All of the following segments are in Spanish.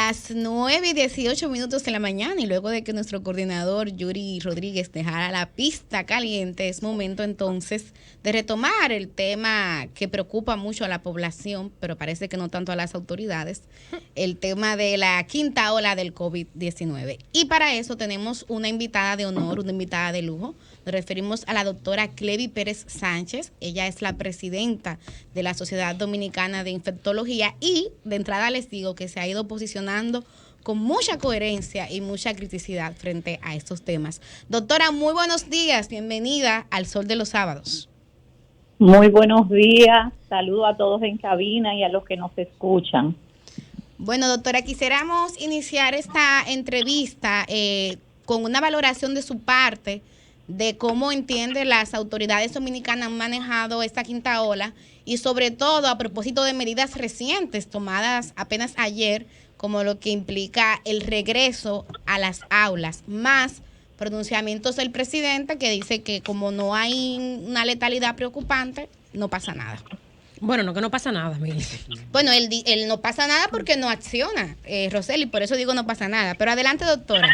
Las 9:18 de la mañana y luego de que nuestro coordinador Yuri Rodríguez dejara la pista caliente, es momento entonces de retomar el tema que preocupa mucho a la población, pero parece que no tanto a las autoridades, el tema de la quinta ola del COVID-19. Y para eso tenemos una invitada de honor, una invitada de lujo. Nos referimos a la doctora Clevi Pérez Sánchez. Ella es la presidenta de la Sociedad Dominicana de Infectología y de entrada les digo que se ha ido posicionando con mucha coherencia y mucha criticidad frente a estos temas. Doctora, muy buenos días, bienvenida al Sol de los Sábados. Muy buenos días, saludo a todos en cabina y a los que nos escuchan. Bueno, doctora, quisiéramos iniciar esta entrevista con una valoración de su parte de cómo entiende las autoridades dominicanas han manejado esta quinta ola y sobre todo a propósito de medidas recientes tomadas apenas ayer, como lo que implica el regreso a las aulas, más pronunciamientos del presidente que dice que como no hay una letalidad preocupante, no pasa nada. Bueno, no que no pasa nada, Mili. Bueno, él no pasa nada porque no acciona, Roseli, por eso digo no pasa nada. Pero adelante, doctora.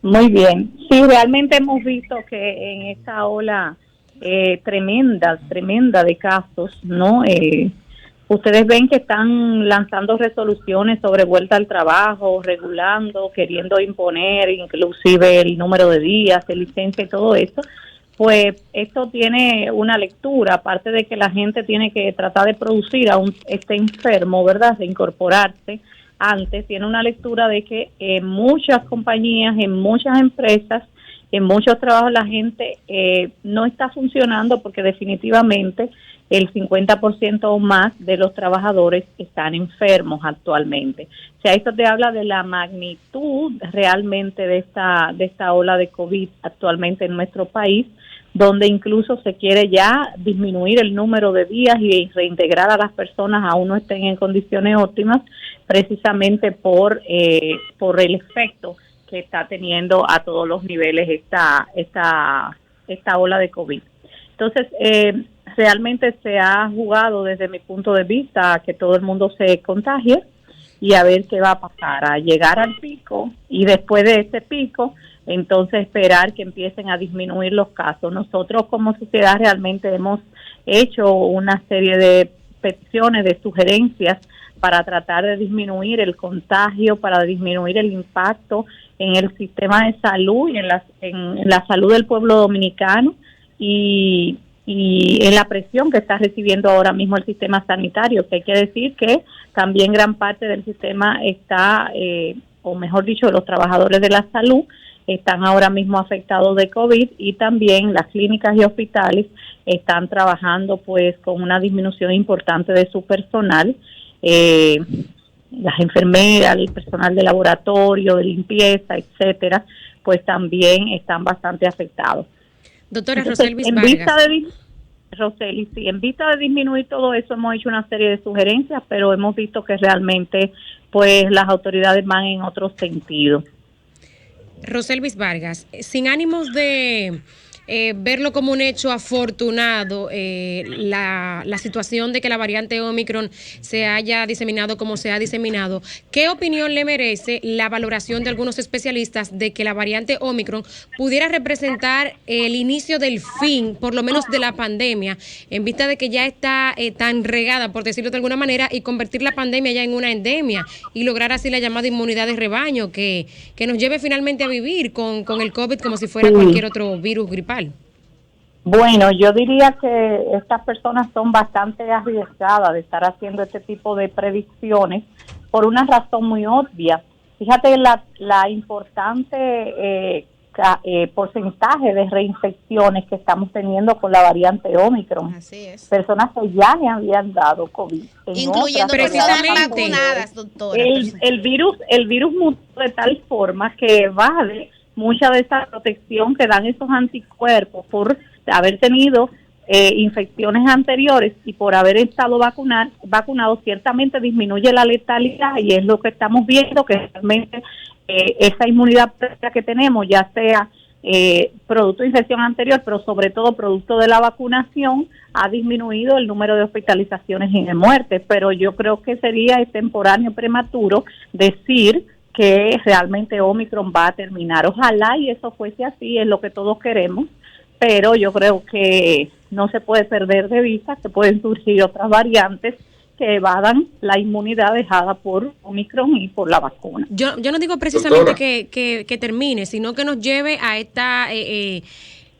Muy bien. Sí, realmente hemos visto que en esta ola tremenda de casos, ¿no? Ustedes ven que están lanzando resoluciones sobre vuelta al trabajo, regulando, queriendo imponer inclusive el número de días de licencia y todo eso. Pues esto tiene una lectura, aparte de que la gente tiene que tratar de producir aún esté enfermo, ¿verdad?, de incorporarse antes, tiene una lectura de que en muchas compañías, en muchas empresas, en muchos trabajos la gente no está funcionando porque definitivamente el 50% o más de los trabajadores están enfermos actualmente. O sea, esto te habla de la magnitud realmente de esta ola de COVID actualmente en nuestro país, donde incluso se quiere ya disminuir el número de días y reintegrar a las personas aún no estén en condiciones óptimas, precisamente por el efecto que está teniendo a todos los niveles esta ola de COVID. Entonces, realmente se ha jugado desde mi punto de vista a que todo el mundo se contagie y a ver qué va a pasar, a llegar al pico y después de ese pico, entonces esperar que empiecen a disminuir los casos. Nosotros como sociedad realmente hemos hecho una serie de peticiones, de sugerencias para tratar de disminuir el contagio, para disminuir el impacto en el sistema de salud y en la salud del pueblo dominicano y en la presión que está recibiendo ahora mismo el sistema sanitario, que hay que decir que también gran parte del sistema está, o mejor dicho, los trabajadores de la salud están ahora mismo afectados de COVID y también las clínicas y hospitales están trabajando pues con una disminución importante de su personal. Las enfermeras, el personal de laboratorio, de limpieza, etcétera, pues también están bastante afectados. Doctora Roselvis Vargas. Roseli, sí, en vista de disminuir todo eso hemos hecho una serie de sugerencias, pero hemos visto que realmente pues las autoridades van en otro sentido. Roselvis Vargas, sin ánimos de verlo como un hecho afortunado, la situación de que la variante Omicron se haya diseminado como se ha diseminado, ¿qué opinión le merece la valoración de algunos especialistas de que la variante Omicron pudiera representar el inicio del fin, por lo menos de la pandemia, en vista de que ya está tan regada, por decirlo de alguna manera, y convertir la pandemia ya en una endemia y lograr así la llamada inmunidad de rebaño que nos lleve finalmente a vivir con el COVID como si fuera cualquier otro virus gripal? Bueno, yo diría que estas personas son bastante arriesgadas de estar haciendo este tipo de predicciones por una razón muy obvia. Fíjate la importante porcentaje de reinfecciones que estamos teniendo con la variante Omicron. Así es. Personas que ya le habían dado COVID. Incluyendo personas vacunadas, doctora. El virus mutó de tal forma que evade mucha de esa protección que dan esos anticuerpos por haber tenido infecciones anteriores y por haber estado vacunado, ciertamente disminuye la letalidad y es lo que estamos viendo, que realmente esa inmunidad que tenemos, ya sea producto de infección anterior, pero sobre todo producto de la vacunación, ha disminuido el número de hospitalizaciones y de muertes, pero yo creo que sería extemporáneo, prematuro decir que realmente Omicron va a terminar. Ojalá y eso fuese así, es lo que todos queremos, pero yo creo que no se puede perder de vista que pueden surgir otras variantes que evadan la inmunidad dejada por Omicron y por la vacuna. Yo no digo precisamente que termine, sino que nos lleve a esta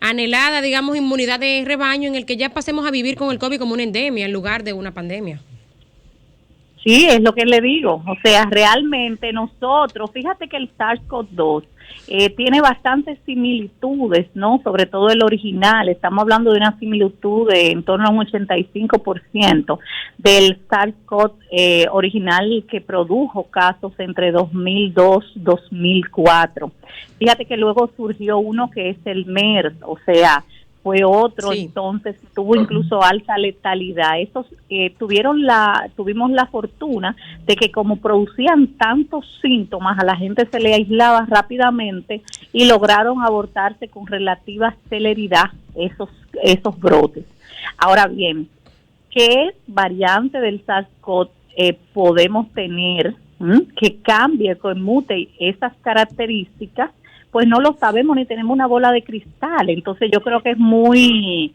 anhelada, digamos, inmunidad de rebaño en el que ya pasemos a vivir con el COVID como una endemia en lugar de una pandemia. Sí, es lo que le digo. O sea, realmente nosotros, fíjate que el SARS-CoV-2 tiene bastantes similitudes, ¿no? Sobre todo el original. Estamos hablando de una similitud de en torno a un 85% del SARS-CoV original que produjo casos entre 2002 y 2004. Fíjate que luego surgió uno que es el MERS, o sea, fue otro, sí. Entonces tuvo incluso alta letalidad. Estos tuvimos la fortuna de que como producían tantos síntomas, a la gente se le aislaba rápidamente y lograron abortarse con relativa celeridad esos brotes. Ahora bien, ¿qué variante del SARS-CoV podemos tener que cambie, que mute esas características? Pues no lo sabemos ni tenemos una bola de cristal. Entonces yo creo que es muy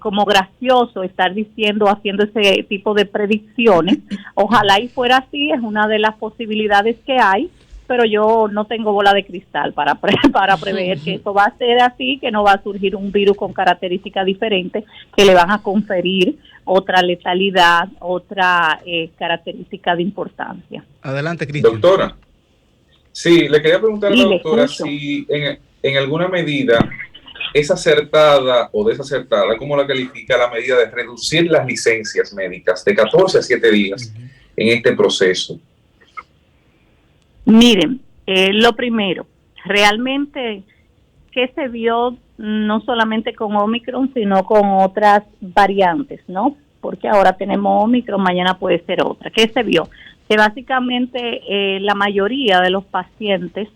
como gracioso estar haciendo ese tipo de predicciones. Ojalá y fuera así, es una de las posibilidades que hay, pero yo no tengo bola de cristal para prever que eso va a ser así, que no va a surgir un virus con características diferentes que le van a conferir otra letalidad, otra característica de importancia. Adelante, Cristian. Doctora. Sí, le quería preguntar a la doctora si en alguna medida es acertada o desacertada, ¿cómo la califica la medida de reducir las licencias médicas de 14 a 7 días en este proceso? Miren, lo primero, realmente que se vio no solamente con Omicron, sino con otras variantes, ¿no? Porque ahora tenemos Omicron, mañana puede ser otra. ¿Qué se vio? Que básicamente la mayoría de los pacientes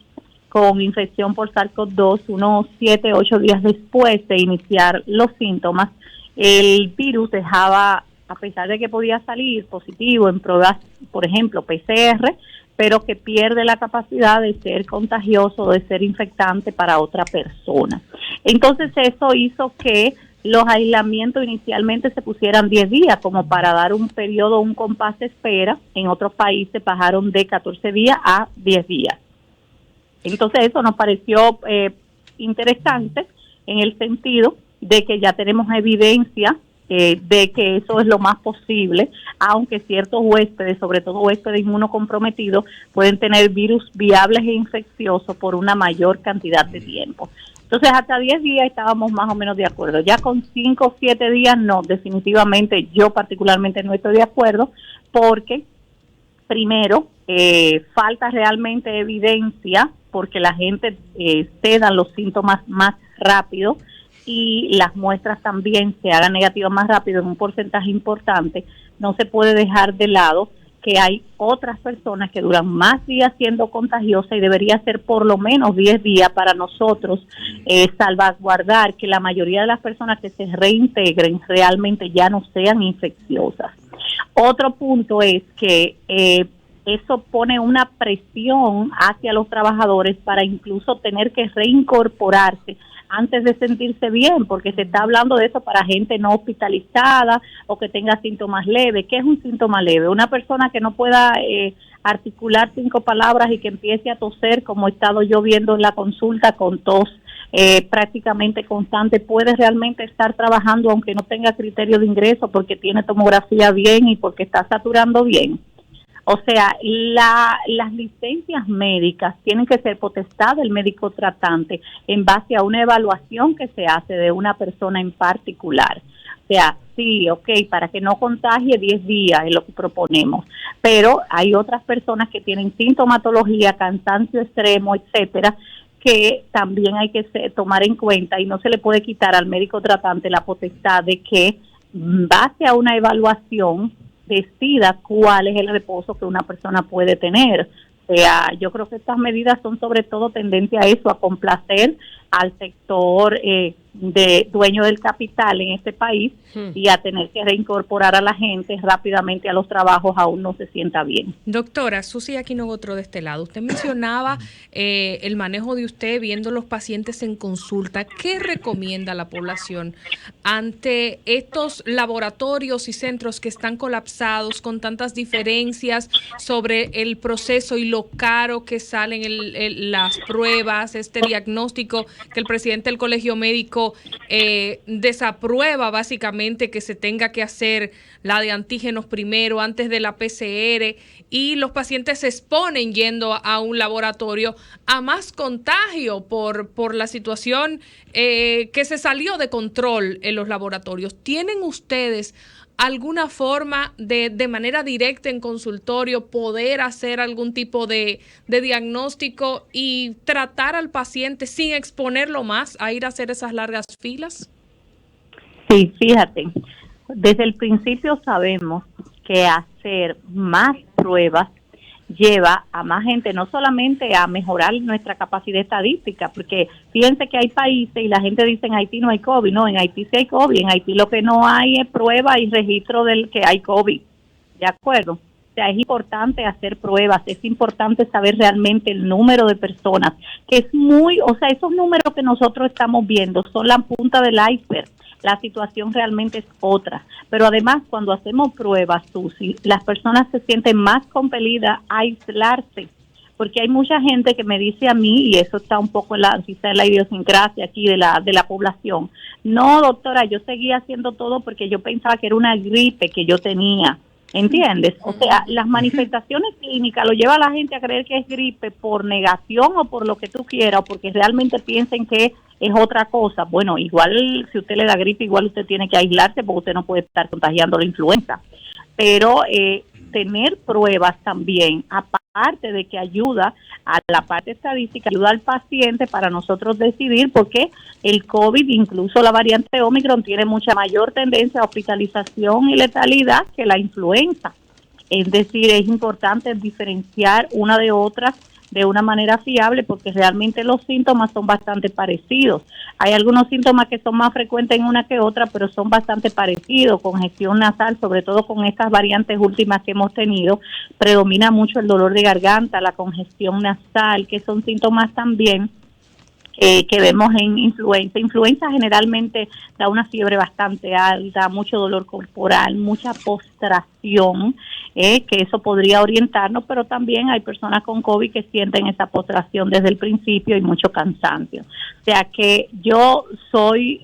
con infección por SARS-CoV-2, unos 7, 8 días después de iniciar los síntomas, el virus dejaba, a pesar de que podía salir positivo en pruebas, por ejemplo, PCR, pero que pierde la capacidad de ser contagioso, de ser infectante para otra persona. Entonces eso hizo que los aislamientos inicialmente se pusieran 10 días como para dar un periodo, un compás de espera. En otros países bajaron de 14 días a 10 días. Entonces eso nos pareció interesante en el sentido de que ya tenemos evidencia de que eso es lo más posible, aunque ciertos huéspedes, sobre todo huéspedes inmunocomprometidos, pueden tener virus viables e infecciosos por una mayor cantidad de tiempo. Entonces, hasta 10 días estábamos más o menos de acuerdo. Ya con 5 o 7 días, no, definitivamente yo particularmente no estoy de acuerdo, porque primero, falta realmente evidencia, porque la gente se dan los síntomas más rápido y las muestras también se hagan negativas más rápido en un porcentaje importante. No se puede dejar de lado que hay otras personas que duran más días siendo contagiosas y debería ser por lo menos 10 días para nosotros salvaguardar que la mayoría de las personas que se reintegren realmente ya no sean infecciosas. Otro punto es que eso pone una presión hacia los trabajadores para incluso tener que reincorporarse antes de sentirse bien, porque se está hablando de eso para gente no hospitalizada o que tenga síntomas leves. ¿Qué es un síntoma leve? Una persona que no pueda articular 5 palabras y que empiece a toser, como he estado yo viendo en la consulta, con tos prácticamente constante, puede realmente estar trabajando aunque no tenga criterio de ingreso porque tiene tomografía bien y porque está saturando bien. O sea, las licencias médicas tienen que ser potestad del médico tratante en base a una evaluación que se hace de una persona en particular. O sea, sí, para que no contagie 10 días es lo que proponemos, pero hay otras personas que tienen sintomatología, cansancio extremo, etcétera, que también hay que tomar en cuenta y no se le puede quitar al médico tratante la potestad de que, en base a una evaluación, decida cuál es el reposo que una persona puede tener. O sea, yo creo que estas medidas son sobre todo tendencia a eso, a complacer al sector de dueño del capital en este país y a tener que reincorporar a la gente rápidamente a los trabajos aún no se sienta bien. Doctora Susi Aquino-Gotro, de este lado, usted mencionaba el manejo de usted viendo los pacientes en consulta. ¿Qué recomienda la población ante estos laboratorios y centros que están colapsados con tantas diferencias sobre el proceso y lo caro que salen las pruebas, este diagnóstico que el presidente del Colegio Médico desaprueba básicamente que se tenga que hacer la de antígenos primero antes de la PCR, y los pacientes se exponen yendo a un laboratorio a más contagio por la situación que se salió de control en los laboratorios? ¿Tienen ustedes alguna forma de manera directa en consultorio poder hacer algún tipo de diagnóstico y tratar al paciente sin exponerlo más a ir a hacer esas largas filas? Sí, fíjate, desde el principio sabemos que hacer más pruebas lleva a más gente, no solamente a mejorar nuestra capacidad estadística, porque fíjense que hay países y la gente dice en Haití no hay COVID, no, en Haití sí hay COVID, en Haití lo que no hay es prueba y registro del que hay COVID, ¿de acuerdo? O sea, es importante hacer pruebas, es importante saber realmente el número de personas, que es esos números que nosotros estamos viendo son la punta del iceberg. La situación realmente es otra. Pero además, cuando hacemos pruebas, Susi, las personas se sienten más compelidas a aislarse, porque hay mucha gente que me dice a mí, y eso está un poco en la idiosincrasia aquí de la población, no, doctora, yo seguía haciendo todo porque yo pensaba que era una gripe que yo tenía. ¿Entiendes? O sea, las manifestaciones clínicas lo lleva a la gente a creer que es gripe por negación o por lo que tú quieras, o porque realmente piensen que es otra cosa. Bueno, igual si usted le da gripe, igual usted tiene que aislarse porque usted no puede estar contagiando la influenza. Pero tener pruebas también, aparte de que ayuda a la parte estadística, ayuda al paciente para nosotros decidir, porque el COVID, incluso la variante Omicron, tiene mucha mayor tendencia a hospitalización y letalidad que la influenza. Es decir, es importante diferenciar una de otras de una manera fiable, porque realmente los síntomas son bastante parecidos. Hay algunos síntomas que son más frecuentes en una que otra, pero son bastante parecidos. Congestión nasal, sobre todo con estas variantes últimas que hemos tenido, predomina mucho el dolor de garganta, la congestión nasal, que son síntomas también que vemos en influenza. Influenza generalmente da una fiebre bastante alta, mucho dolor corporal, mucha postración, que eso podría orientarnos, pero también hay personas con COVID que sienten esa postración desde el principio y mucho cansancio. O sea que yo soy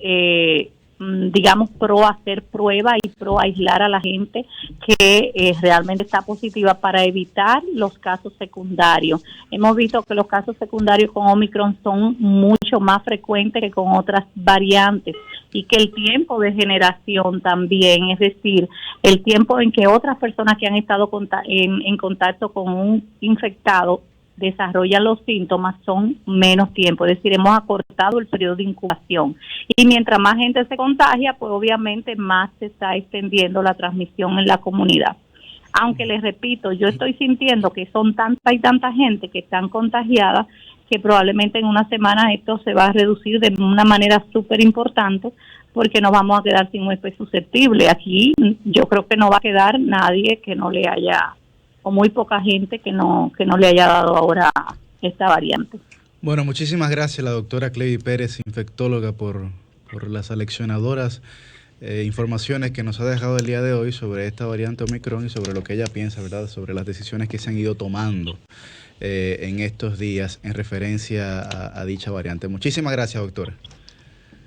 digamos, pro hacer pruebas y pro aislar a la gente que realmente está positiva para evitar los casos secundarios. Hemos visto que los casos secundarios con Omicron son mucho más frecuentes que con otras variantes, y que el tiempo de generación también, es decir, el tiempo en que otras personas que han estado en contacto con un infectado desarrollan los síntomas son menos tiempo, es decir, hemos acortado el periodo de incubación, y mientras más gente se contagia, pues obviamente más se está extendiendo la transmisión en la comunidad. Aunque les repito, yo estoy sintiendo que son tanta y tanta gente que están contagiadas que probablemente en una semana esto se va a reducir de una manera súper importante, porque nos vamos a quedar sin huésped susceptible. Aquí yo creo que no va a quedar nadie que no le haya, o muy poca gente que no le haya dado ahora esta variante. Bueno, muchísimas gracias la doctora Clevy Pérez, infectóloga, por las aleccionadoras informaciones que nos ha dejado el día de hoy sobre esta variante Omicron y sobre lo que ella piensa, ¿verdad?, sobre las decisiones que se han ido tomando en estos días en referencia a dicha variante. Muchísimas gracias, doctora.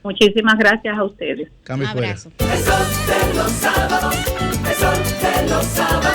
Muchísimas gracias a ustedes. Cambio Un abrazo. El sol de los sábados, el sol de los sábados.